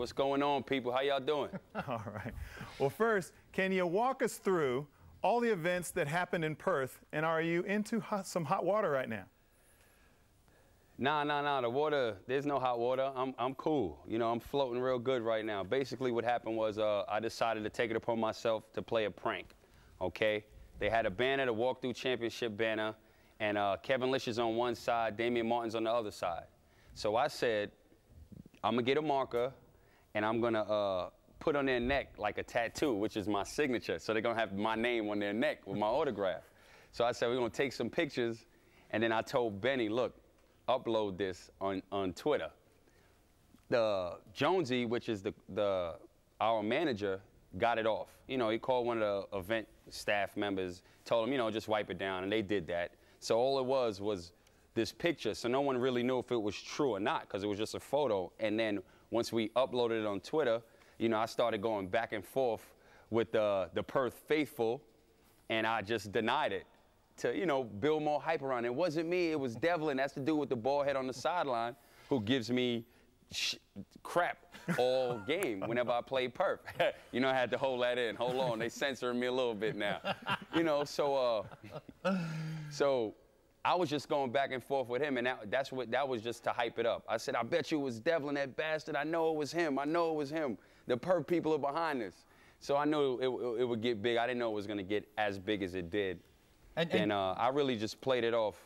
What's going on, people? How y'all doing? All right. Well, first, can you walk us through all the events that happened in Perth, and are you into some hot water right now? Nah. The water, there's no hot water. I'm cool. You know, I'm floating real good right now. Basically, what happened was I decided to take it upon myself to play a prank, okay? They had a banner, the walkthrough championship banner, and Kevin Lish is on one side, Damian Martin's on the other side. So I said, I'm gonna get a marker, and I'm gonna put on their neck like a tattoo, which is my signature. So they're gonna have my name on their neck with my autograph. So I said, we're gonna take some pictures, and then I told Benny, look, upload this on Twitter. The Jonesy, which is our manager, got it off. You know, he called one of the event staff members, told him, you know, just wipe it down, and they did that. So all it was this picture, so no one really knew if it was true or not, because it was just a photo. And then once we uploaded it on Twitter, you know, I started going back and forth with the Perth faithful, and I just denied it to, you know, build more hype around it. It wasn't me, it was Devlin. That's the dude with the bald head on the sideline who gives me crap all game whenever I play Perth. You know, I had to hold that in. Hold on, they censoring me a little bit now. You know, so I was just going back and forth with him, and that was just to hype it up. I said, I bet you it was Devlin, that bastard. I know it was him. I know it was him. The Perth people are behind this. So I knew it would get big. I didn't know it was going to get as big as it did. And I really just played it off.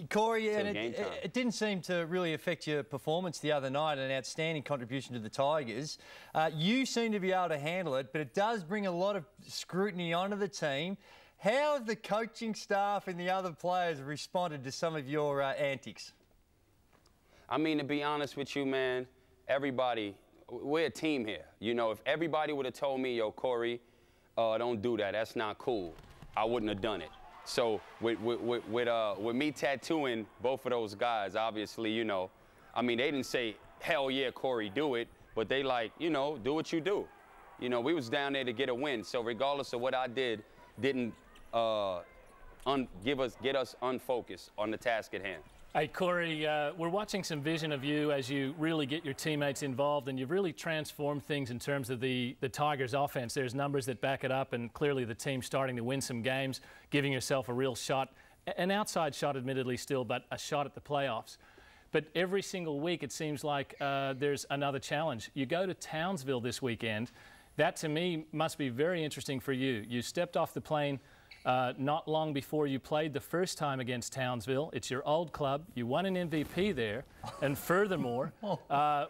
Corey, and it didn't seem to really affect your performance the other night, an outstanding contribution to the Tigers. You seem to be able to handle it, but it does bring a lot of scrutiny onto the team. How have the coaching staff and the other players responded to some of your antics? I mean, to be honest with you, man, everybody, we're a team here. You know, if everybody would have told me, yo, Corey, don't do that, that's not cool, I wouldn't have done it. So with me tattooing both of those guys, obviously, you know, I mean, they didn't say, hell yeah, Corey, do it, but they like, you know, do what you do. You know, we was down there to get a win, so regardless of what I did, didn't get us unfocused on the task at hand. Hey, Corey, we're watching some vision of you as you really get your teammates involved, and you've really transformed things in terms of the Tigers' offense. There's numbers that back it up, and clearly the team's starting to win some games, giving yourself a real shot, an outside shot admittedly still, but a shot at the playoffs. But every single week it seems like there's another challenge. You go to Townsville this weekend. That, to me, must be very interesting for you. You stepped off the plane not long before you played the first time against Townsville. It's your old club. You won an MVP there. And furthermore,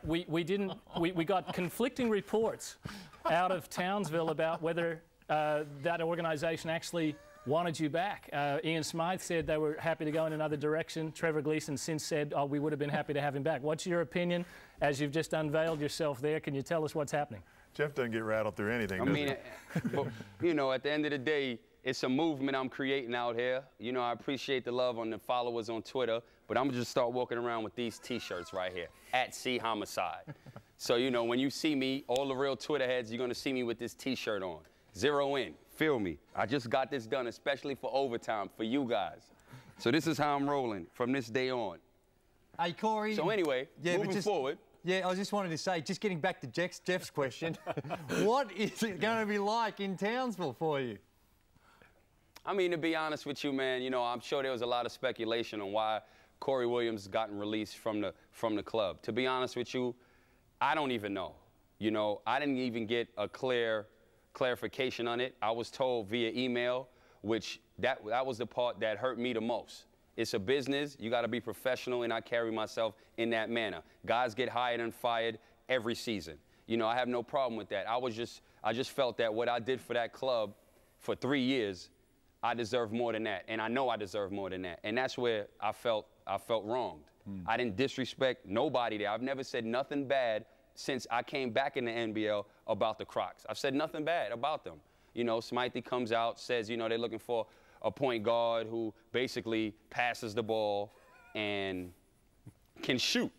we got conflicting reports out of Townsville about whether that organization actually wanted you back. Ian Smythe said they were happy to go in another direction. Trevor Gleeson since said, oh, we would have been happy to have him back. What's your opinion as you've just unveiled yourself there? Can you tell us what's happening? Jeff doesn't get rattled through anything, I mean, but, you know, at the end of the day, it's a movement I'm creating out here. You know, I appreciate the love on the followers on Twitter, but I'm gonna just start walking around with these T-shirts right here, @Homicide. So, you know, when you see me, all the real Twitter heads, you're gonna see me with this T-shirt on. Zero in, feel me. I just got this done, especially for overtime, for you guys. So this is how I'm rolling from this day on. Hey, Corey. So anyway, moving forward. Yeah, I just wanted to say, just getting back to Jeff's question, what is it going to be like in Townsville for you? I mean, to be honest with you, man, you know, I'm sure there was a lot of speculation on why Corey Williams gotten released from the club. To be honest with you, I don't even know. You know, I didn't even get a clarification on it. I was told via email, which that was the part that hurt me the most. It's a business. You got to be professional, and I carry myself in that manner. Guys get hired and fired every season. You know, I have no problem with that. I just felt that what I did for that club for 3 years, I deserve more than that, and I know I deserve more than that. And that's where I felt wronged. I didn't disrespect nobody there. I've never said nothing bad since I came back in the NBL about the Crocs. I've said nothing bad about them. You know, Smythe comes out, says, you know, they're looking for a point guard who basically passes the ball and can shoot.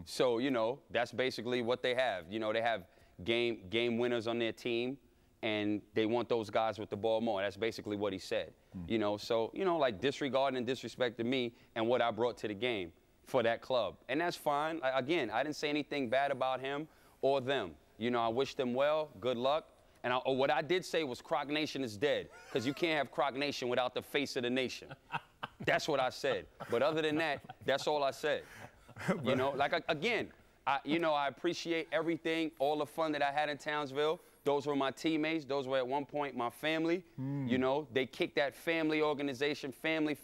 So, you know, that's basically what they have. You know, they have game winners on their team, and they want those guys with the ball more. That's basically what he said. You know, so, you know, like disregarding and disrespecting me and what I brought to the game. for that club. And that's fine. Again, I didn't say anything bad about him or them. You know, I wish them well, good luck. And what I did say was Croc Nation is dead, because you can't have Croc Nation without the face of the nation. That's what I said. But other than that, that's all I said. You know, like, again, I appreciate everything, all the fun that I had in Townsville. Those were my teammates. Those were at one point my family. You know, they kicked that family organization, family,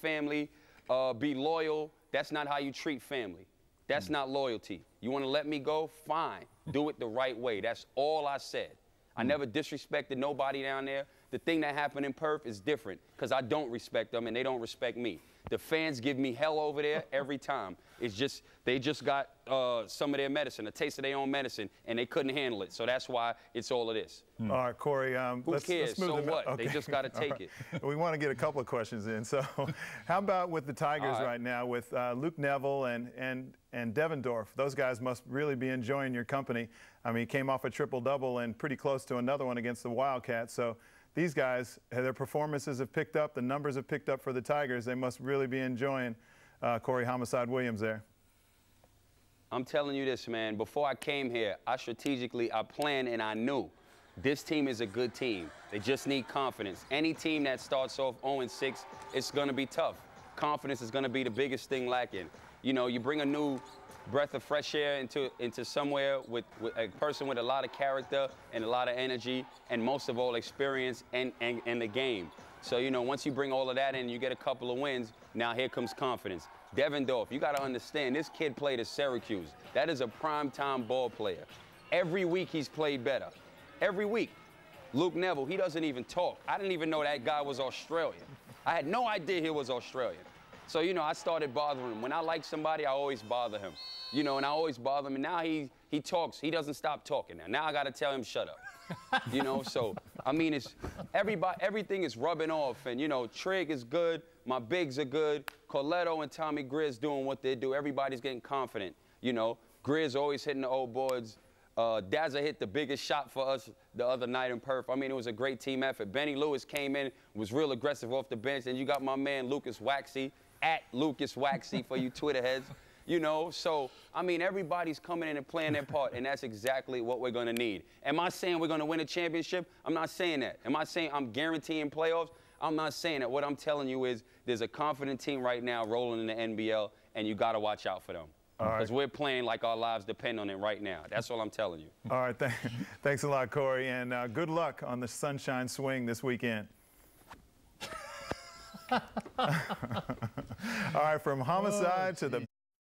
be loyal. That's not how you treat family. That's not loyalty. You want to let me go? Fine. Do it the right way. That's all I said. I never disrespected nobody down there. The thing that happened in Perth is different, because I don't respect them and they don't respect me. The fans give me hell over there every time. It's just, they just got some of their medicine, a taste of their own medicine, and they couldn't handle it. So that's why it's all of this. All right, Corey. Who cares? So what? Okay. They just got to take right. it. We want to get a couple of questions in. So how about with the Tigers right now, with Luke Neville and Devendorf? Those guys must really be enjoying your company. I mean, he came off a triple-double and pretty close to another one against the Wildcats. So these guys, their performances have picked up. The numbers have picked up for the Tigers. They must really be enjoying Corey Homicide Williams there. I'm telling you this, man. Before I came here, I planned and I knew this team is a good team. They just need confidence. Any team that starts off 0-6, it's going to be tough. Confidence is going to be the biggest thing lacking. You know, you bring a new breath of fresh air into somewhere with a person with a lot of character and a lot of energy, and most of all experience and the game. So, you know, once you bring all of that in, you get a couple of wins, now here comes confidence. Devendorf, you got to understand, this kid played at Syracuse. That is a prime-time ball player. Every week he's played better. Every week. Luke Neville, he doesn't even talk. I didn't even know that guy was Australian. I had no idea he was Australian. So, you know, I started bothering him. When I like somebody, I always bother him. You know, and I always bother him. And now he talks. He doesn't stop talking now. Now I got to tell him, shut up. You know, so, I mean, it's everything is rubbing off. And, you know, Trig is good. My bigs are good. Corletto and Tommy Greer's doing what they do. Everybody's getting confident. You know, Greer's always hitting the old boards. Dazza hit the biggest shot for us the other night in Perth. I mean, it was a great team effort. Benny Lewis came in, was real aggressive off the bench. And you got my man Lucas Waxy, at Lucas Waxy for you Twitter heads. You know, so, I mean, everybody's coming in and playing their part, and that's exactly what we're going to need. Am I saying we're going to win a championship? I'm not saying that. Am I saying I'm guaranteeing playoffs? I'm not saying that. What I'm telling you is there's a confident team right now rolling in the NBL, and you got to watch out for them. Because we're playing like our lives depend on it right now. That's all I'm telling you. All right, thanks a lot, Corey, and good luck on the Sunshine Swing this weekend. All right, from Homicide to the